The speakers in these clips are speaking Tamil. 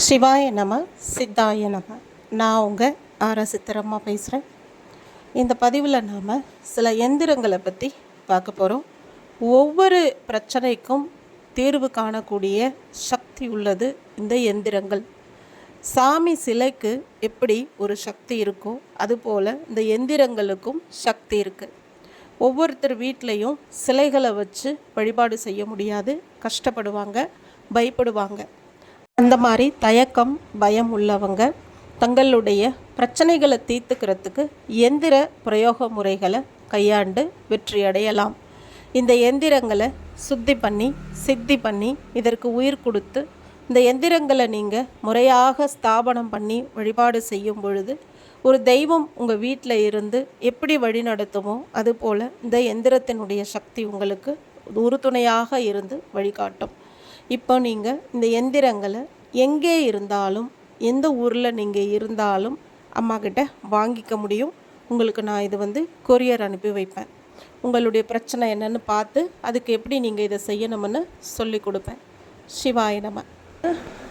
சிவாய நம, சித்தாய நம. நான் உங்கள் சித்திரம்மா பேசுகிறேன். இந்த பதிவில் நாம் சில எந்திரங்களை பற்றி பார்க்க போகிறோம். ஒவ்வொரு பிரச்சனைக்கும் தீர்வு காணக்கூடிய சக்தி உள்ளது இந்த எந்திரங்கள். சாமி சிலைக்கு எப்படி ஒரு சக்தி இருக்கோ அதுபோல் இந்த எந்திரங்களுக்கும் சக்தி இருக்குது. ஒவ்வொருத்தர் வீட்லேயும் சிலைகளை வச்சு வழிபாடு செய்ய முடியாது, கஷ்டப்படுவாங்க, பயப்படுவாங்க. அந்த மாதிரி தயக்கம், பயம் உள்ளவங்க தங்களுடைய பிரச்சனைகளை தீர்த்துக்கிறதுக்கு எந்திர பிரயோக முறைகளை கையாண்டு வெற்றி அடையலாம். இந்த எந்திரங்களை சுத்தி பண்ணி சித்தி பண்ணி இதற்கு உயிர் கொடுத்து இந்த எந்திரங்களை நீங்கள் முறையாக ஸ்தாபனம் பண்ணி வழிபாடு செய்யும் பொழுது ஒரு தெய்வம் உங்கள் வீட்டில் இருந்து எப்படி வழி நடத்துமோ அதுபோல் இந்த எந்திரத்தினுடைய சக்தி உங்களுக்கு உறுதுணையாக இருந்து வழிகாட்டும். இப்போ நீங்கள் இந்த எந்திரங்களை எங்கே இருந்தாலும் எந்த ஊரில் நீங்கள் இருந்தாலும் அம்மாக்கிட்ட வாங்கிக்க முடியும். உங்களுக்கு நான் இது கொரியர் அனுப்பி வைப்பேன். உங்களுடைய பிரச்சனை என்னென்னு பார்த்து அதுக்கு எப்படி நீங்கள் இதை செய்யணும்னு சொல்லி கொடுப்பேன். சிவாய நம.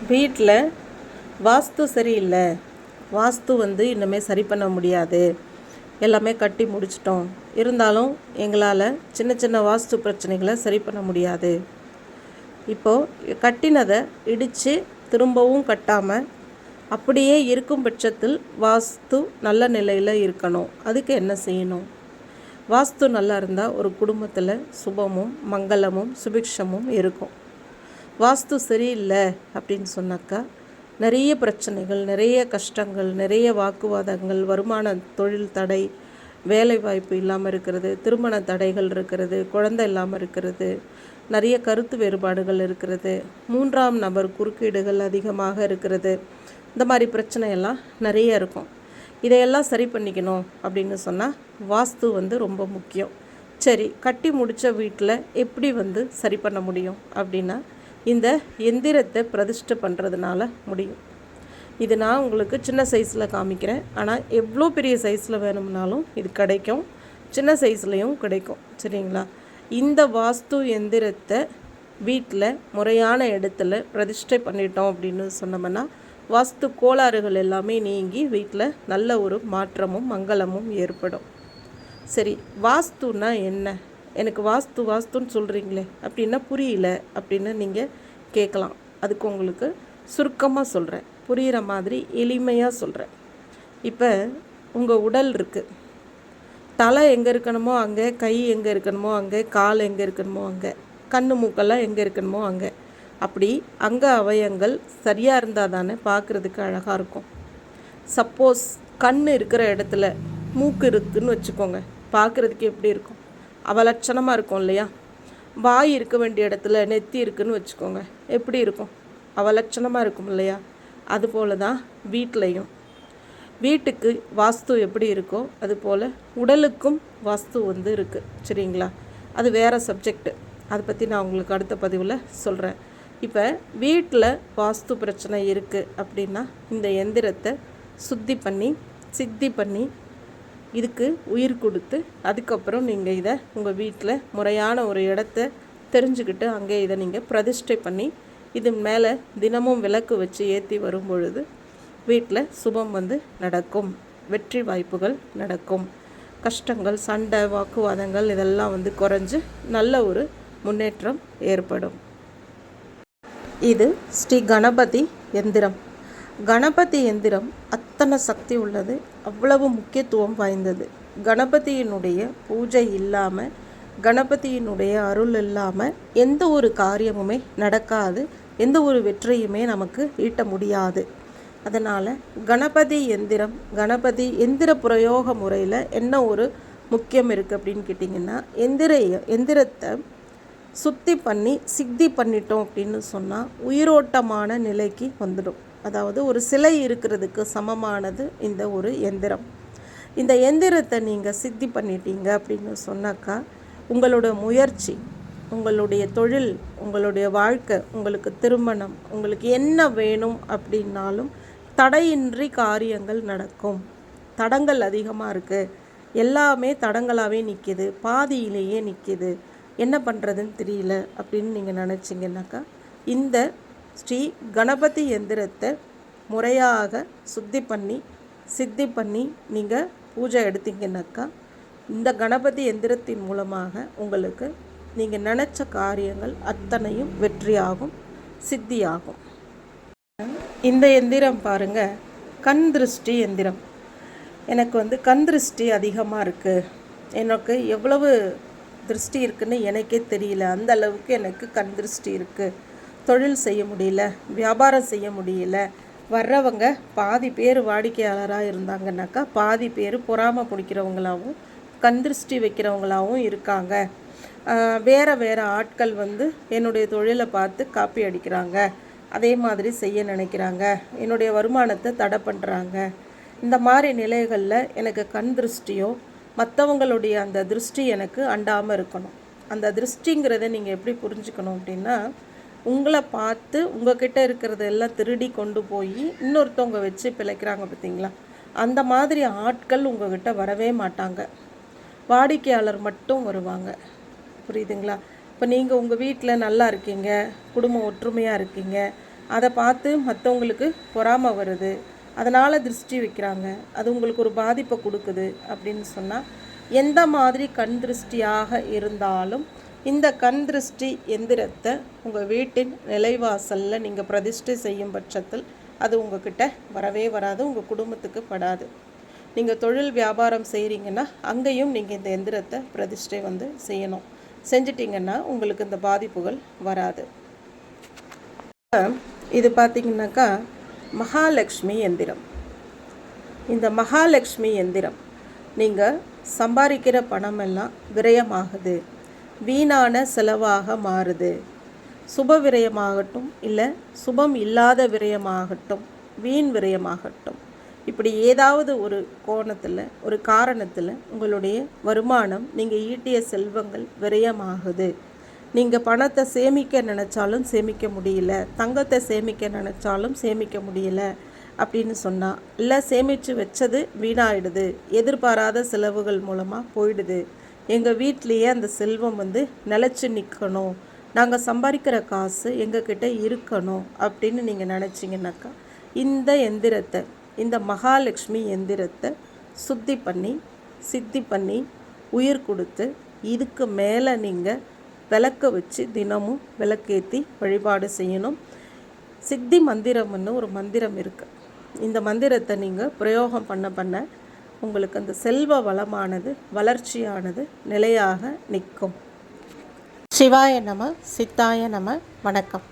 வீட்டில் வாஸ்து சரியில்லை, வாஸ்து இன்னுமே சரி பண்ண முடியாது, எல்லாமே கட்டி முடிச்சிட்டோம், இருந்தாலும் எங்களால் சின்ன சின்ன வாஸ்து பிரச்சனைகளை சரி பண்ண முடியாது. இப்போது கட்டினதை இடித்து திரும்பவும் கட்டாமல் அப்படியே இருக்கும் பட்சத்தில் வாஸ்து நல்ல நிலையில் இருக்கணும். அதுக்கு என்ன செய்யணும்? வாஸ்து நல்லா இருந்தால் ஒரு குடும்பத்தில் சுபமும் மங்களமும் சுபிக்ஷமும் இருக்கும். வாஸ்து சரியில்லை அப்படின்னு சொன்னாக்கா நிறைய பிரச்சனைகள், நிறைய கஷ்டங்கள், நிறைய வாக்குவாதங்கள், வருமான தொழில் தடை, வேலை வாய்ப்பு இல்லாமல் இருக்கிறது, திருமண தடைகள் இருக்கிறது, குழந்தை இல்லாமல் இருக்கிறது, நிறைய கருத்து வேறுபாடுகள் இருக்கிறது, மூன்றாம் நபர் குறுக்கீடுகள் அதிகமாக இருக்கிறது. இந்த மாதிரி பிரச்சனையெல்லாம் நிறைய இருக்கும். இதையெல்லாம் சரி பண்ணிக்கணும் அப்படின்னு சொன்னால் வாஸ்து ரொம்ப முக்கியம். சரி, கட்டி முடித்த வீட்டில் எப்படி சரி பண்ண முடியும் அப்படின்னா இந்த எந்திரத்தை பிரதிஷ்டை பண்ணுறதுனால முடியும். இது நான் உங்களுக்கு சின்ன சைஸில் காமிக்கிறேன். ஆனால் எவ்வளோ பெரிய சைஸில் வேணும்னாலும் இது கிடைக்கும், சின்ன சைஸ்லேயும் கிடைக்கும். சரிங்களா? இந்த வாஸ்து எந்திரத்தை வீட்டில் முறையான இடத்துல பிரதிஷ்டை பண்ணிட்டோம் அப்படின்னு சொன்னோம்னா வாஸ்து கோளாறுகள் எல்லாமே நீங்கி வீட்டில் நல்ல ஒரு மாற்றமும் மங்களமும் ஏற்படும். சரி, வாஸ்துன்னா என்ன? எனக்கு வாஸ்துன்னு சொல்கிறீங்களே அப்படின்னா புரியல அப்படின்னு நீங்கள் கேட்கலாம். அதுக்கு உங்களுக்கு சுருக்கமாக சொல்கிறேன், புரிகிற மாதிரி எளிமையாக சொல்கிறேன். இப்போ உங்கள் உடல் இருக்குது, தலை எங்கே இருக்கணுமோ அங்கே, கை எங்கே இருக்கணுமோ அங்கே, கால் எங்கே இருக்கணுமோ அங்கே, கண்ணு மூக்கெல்லாம் எங்கே இருக்கணுமோ அங்கே, அப்படி அங்கே அவயங்கள் சரியாக இருந்தால் தானே பார்க்குறதுக்கு அழகாக இருக்கும். சப்போஸ் கண் இருக்கிற இடத்துல மூக்கு இருக்குதுன்னு வச்சுக்கோங்க, பார்க்குறதுக்கு எப்படி இருக்கும்? அவலட்சணமாக இருக்கும் இல்லையா? வாய் இருக்க வேண்டிய இடத்துல நெத்தி இருக்குதுன்னு வச்சுக்கோங்க, எப்படி இருக்கும்? அவலட்சணமாக இருக்கும் இல்லையா? அதுபோல் தான் வீட்லேயும் வீட்டுக்கு வாஸ்து எப்படி இருக்கோ அதுபோல் உடலுக்கும் வாஸ்து இருக்குது. சரிங்களா? அது வேறு சப்ஜெக்டு, அதை பற்றி நான் உங்களுக்கு அடுத்த பதிவில் சொல்கிறேன். இப்போ வீட்டில் வாஸ்து பிரச்சனை இருக்குது அப்படின்னா இந்த எந்திரத்தை சுத்தி பண்ணி சித்தி பண்ணி இதுக்கு உயிர் கொடுத்து அதுக்கப்புறம் நீங்கள் இதை உங்கள் வீட்டில் முறையான ஒரு இடத்த தெரிஞ்சுக்கிட்டு அங்கே இதை நீங்கள் பிரதிஷ்டை பண்ணி இது மேலே தினமும் விளக்கு வச்சு ஏற்றி வரும் பொழுது வீட்டில் சுபம் நடக்கும், வெற்றி வாய்ப்புகள் நடக்கும், கஷ்டங்கள், சண்டை, வாக்குவாதங்கள் இதெல்லாம் குறைஞ்சு நல்ல ஒரு முன்னேற்றம் ஏற்படும். இது ஸ்ரீ கணபதி எந்திரம். கணபதி எந்திரம் அத்தனை சக்தி உள்ளது, அவ்வளவு முக்கியத்துவம் வாய்ந்தது. கணபதியினுடைய பூஜை இல்லாமல், கணபதியினுடைய அருள் இல்லாமல் எந்த ஒரு காரியமுமே நடக்காது, எந்த ஒரு வெற்றியுமே நமக்கு ஈட்ட முடியாது. அதனால் கணபதி கணபதி எந்திர பிரயோக முறையில் என்ன ஒரு முக்கியம் இருக்குது அப்படின்னு கேட்டிங்கன்னா, எந்திரத்தை சுத்தி பண்ணி சித்தி பண்ணிட்டோம் அப்படின்னு சொன்னால் உயிரோட்டமான நிலைக்கு வந்துடும். அதாவது ஒரு சிலை இருக்கிறதுக்கு சமமானது இந்த ஒரு எந்திரம். இந்த எந்திரத்தை நீங்கள் சித்தி பண்ணிட்டீங்க அப்படின்னு சொன்னாக்கா உங்களோட முயற்சி, உங்களுடைய தொழில், உங்களுடைய வாழ்க்கை, உங்களுக்கு திருமணம், உங்களுக்கு என்ன வேணும் அப்படின்னாலும் தடையின்றி காரியங்கள் நடக்கும். தடங்கள் அதிகமாக இருக்குது, எல்லாமே தடங்களாகவே நிற்கிது, பாதியிலேயே நிற்கிது, என்ன பண்ணுறதுன்னு தெரியல அப்படின்னு நீங்கள் நினச்சிங்கன்னாக்கா இந்த ஸ்ரீ கணபதி எந்திரத்தை முறையாக சித்தி பண்ணி நீங்கள் பூஜை எடுத்தீங்கன்னாக்கா இந்த கணபதி எந்திரத்தின் மூலமாக உங்களுக்கு நீங்கள் நினச்ச காரியங்கள் அத்தனையும் வெற்றியாகும், சித்தியாகும். இந்த எந்திரம் பாருங்கள், கண் திருஷ்டி எந்திரம். எனக்கு கண் திருஷ்டி அதிகமாக இருக்குது, எனக்கு எவ்வளவு திருஷ்டி இருக்குதுன்னு எனக்கே தெரியல, அந்த அளவுக்கு எனக்கு கண் திருஷ்டி இருக்குது, தொழில் செய்ய முடியல, வியாபாரம் செய்ய முடியல. வர்றவங்க பாதி பேர் வாடிக்கையாளராக இருந்தாங்கன்னாக்கா பாதி பேர் பொறாமை பிடிக்கிறவங்களாகவும் கண் திருஷ்டி வைக்கிறவங்களாகவும் இருக்காங்க. வேறு ஆட்கள் என்னுடைய தொழிலை பார்த்து காப்பி அடிக்கிறாங்க, அதே மாதிரி செய்ய நினைக்கிறாங்க, என்னுடைய வருமானத்தை தடை பண்ணுறாங்க. இந்த மாதிரி நிலைகளில் எனக்கு கண் திருஷ்டியோ மற்றவங்களுடைய அந்த திருஷ்டி எனக்கு அண்டாமல் இருக்கணும். அந்த திருஷ்டிங்கிறத நீங்கள் எப்படி புரிஞ்சுக்கணும் அப்படின்னா, உங்களை பார்த்து உங்ககிட்ட இருக்கிறதெல்லாம் திருடி கொண்டு போய் இன்னொருத்தவங்க வச்சு பிழைக்கிறாங்க பார்த்தீங்களா, அந்த மாதிரி ஆட்கள் உங்ககிட்ட வரவே மாட்டாங்க, வாடிக்கையாளர் மட்டும் வருவாங்க. புரியுதுங்களா? இப்போ நீங்கள் உங்கள் வீட்டில் நல்லா இருக்கீங்க, குடும்பம் ஒற்றுமையாக இருக்கீங்க, அதை பார்த்து மற்றவங்களுக்கு பொறாமை வருது, அதனால் திருஷ்டி வைக்கிறாங்க, அது உங்களுக்கு ஒரு பாதிப்பை கொடுக்குது அப்படின்னு சொன்னால், எந்த மாதிரி கண் திருஷ்டியாக இருந்தாலும் இந்த கண் திருஷ்டி எந்திரத்தை உங்கள் வீட்டின் நிலைவாசலில் நீங்கள் பிரதிஷ்டை செய்யும் பட்சத்தில் அது உங்ககிட்ட வரவே வராது, உங்கள் குடும்பத்துக்கு படாது. நீங்கள் தொழில் வியாபாரம் செய்கிறீங்கன்னா அங்கேயும் நீங்கள் இந்த எந்திரத்தை பிரதிஷ்டை செய்யணும். செஞ்சிட்டிங்கன்னா உங்களுக்கு இந்த பாதிப்புகள் வராது. இது பார்த்திங்கனாக்கா மகாலட்சுமி எந்திரம். இந்த மகாலட்சுமி எந்திரம் நீங்கள் சம்பாதிக்கிற பணமெல்லாம் விரயமாகுது, வீணான செலவாக மாறுது. சுப விரயமாகட்டும், இல்லை சுபம் இல்லாத விரயமாகட்டும், வீண் விரயமாகட்டும், இப்படி ஏதாவது ஒரு கோணத்தில் ஒரு காரணத்தில் உங்களுடைய வருமானம், நீங்கள் ஈட்டிய செல்வங்கள் விரயமாகுது. நீங்கள் பணத்தை சேமிக்க நினச்சாலும் சேமிக்க முடியல, தங்கத்தை சேமிக்க நினச்சாலும் சேமிக்க முடியல அப்படின்னு சொன்னால், இல்லை சேமித்து வச்சது வீணாயிடுது, எதிர்பாராத செலவுகள் மூலமாக போயிடுது, எங்கள் வீட்லேயே அந்த செல்வம் நிலச்சி நிற்கணும், நாங்கள் சம்பாதிக்கிற காசு எங்ககிட்ட இருக்கணும் அப்படின்னு நீங்கள் நினச்சிங்கனாக்கா இந்த எந்திரத்தை, இந்த மகாலட்சுமி எந்திரத்தை சித்தி பண்ணி உயிர் கொடுத்து இதுக்கு மேலே நீங்கள் விளக்க வச்சு தினமும் விளக்கேற்றி வழிபாடு செய்யணும். சித்தி மந்திரம்னு ஒரு மந்திரம் இருக்குது. இந்த மந்திரத்தை நீங்கள் பிரயோகம் பண்ண உங்களுக்கு அந்த செல்வ வளமானது, வளர்ச்சியானது நிலையாக நிற்கும். சிவாய நம, சித்தாய நம. வணக்கம்.